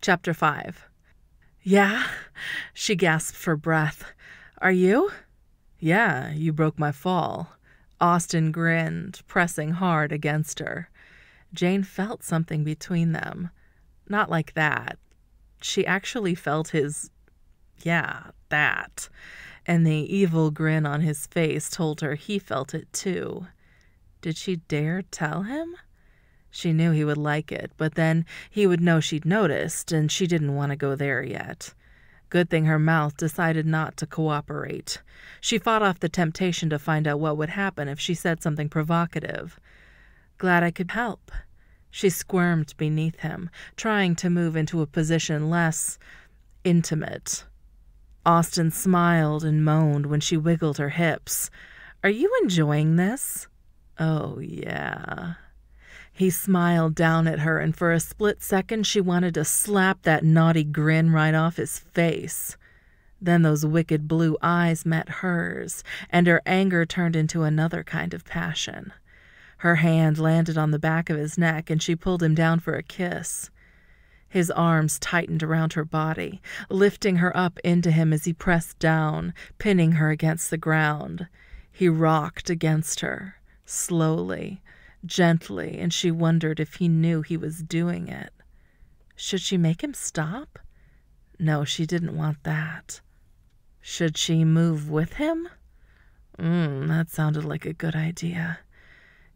Chapter 5. "Yeah?" She gasped for breath. "Are you?" "Yeah, you broke my fall." Austin grinned, pressing hard against her. Jane felt something between them. Not like that. She actually felt his, that. And the evil grin on his face told her he felt it too. Did she dare tell him? She knew he would like it, but then he would know she'd noticed, and she didn't want to go there yet. Good thing her mouth decided not to cooperate. She fought off the temptation to find out what would happen if she said something provocative. "Glad I could help." She squirmed beneath him, trying to move into a position less intimate. Austin smiled and moaned when she wiggled her hips. "Are you enjoying this?" "Oh, yeah." He smiled down at her, and for a split second she wanted to slap that naughty grin right off his face. Then those wicked blue eyes met hers, and her anger turned into another kind of passion. Her hand landed on the back of his neck, and she pulled him down for a kiss. His arms tightened around her body, lifting her up into him as he pressed down, pinning her against the ground. He rocked against her, slowly, gently, and she wondered if he knew he was doing it. Should she make him stop? No, she didn't want that. Should she move with him? That sounded like a good idea.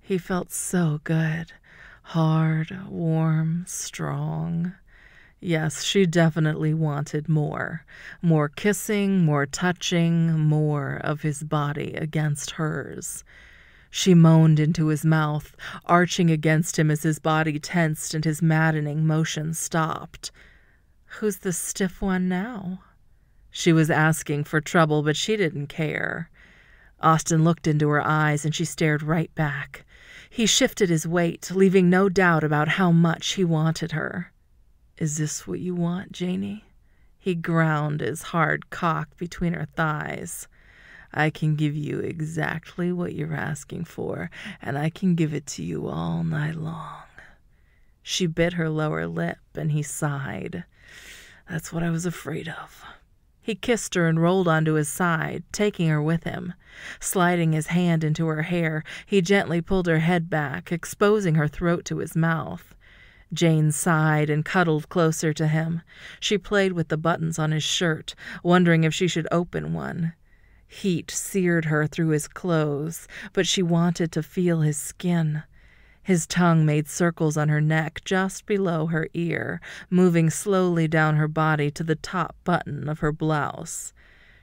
He felt so good. Hard, warm, strong. Yes, she definitely wanted more. More kissing, more touching, more of his body against hers. She moaned into his mouth, arching against him as his body tensed and his maddening motion stopped. Who's the stiff one now? She was asking for trouble, but she didn't care. Austin looked into her eyes, and she stared right back. He shifted his weight, leaving no doubt about how much he wanted her. "Is this what you want, Janie?" He ground his hard cock between her thighs. "I can give you exactly what you're asking for, and I can give it to you all night long." She bit her lower lip, and he sighed. "That's what I was afraid of." He kissed her and rolled onto his side, taking her with him. Sliding his hand into her hair, he gently pulled her head back, exposing her throat to his mouth. Jane sighed and cuddled closer to him. She played with the buttons on his shirt, wondering if she should open one. Heat seared her through his clothes, but she wanted to feel his skin. His tongue made circles on her neck just below her ear, moving slowly down her body to the top button of her blouse.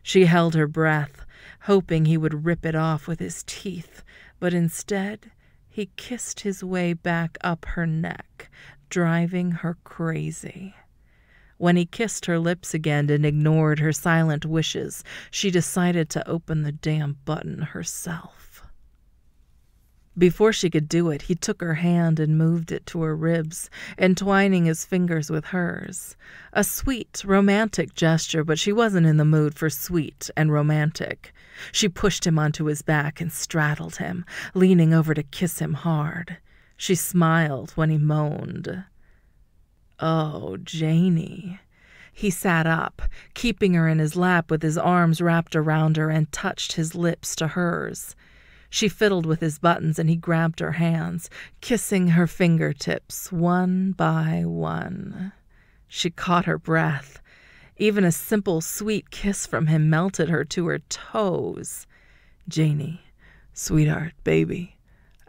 She held her breath, hoping he would rip it off with his teeth, but instead he kissed his way back up her neck, driving her crazy. When he kissed her lips again and ignored her silent wishes, she decided to open the damn button herself. Before she could do it, he took her hand and moved it to her ribs, entwining his fingers with hers. A sweet, romantic gesture, but she wasn't in the mood for sweet and romantic. She pushed him onto his back and straddled him, leaning over to kiss him hard. She smiled when he moaned. "Oh, Janie." He sat up, keeping her in his lap with his arms wrapped around her, and touched his lips to hers. She fiddled with his buttons, and he grabbed her hands, kissing her fingertips one by one. She caught her breath. Even a simple, sweet kiss from him melted her to her toes. "Janie, sweetheart, baby,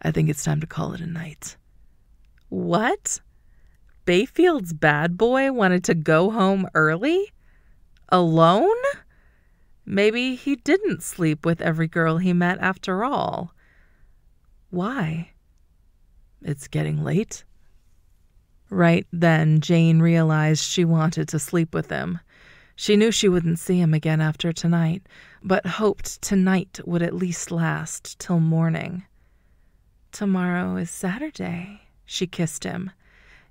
I think it's time to call it a night." What? Bayfield's bad boy wanted to go home early? Alone? Maybe he didn't sleep with every girl he met after all. Why? It's getting late. Right then, Jane realized she wanted to sleep with him. She knew she wouldn't see him again after tonight, but hoped tonight would at least last till morning. "Tomorrow is Saturday," she kissed him.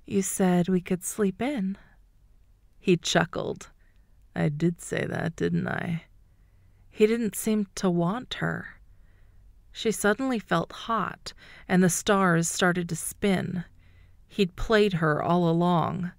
"You said we could sleep in." He chuckled. "I did say that, didn't I?" He didn't seem to want her. She suddenly felt hot, and the stars started to spin. He'd played her all along.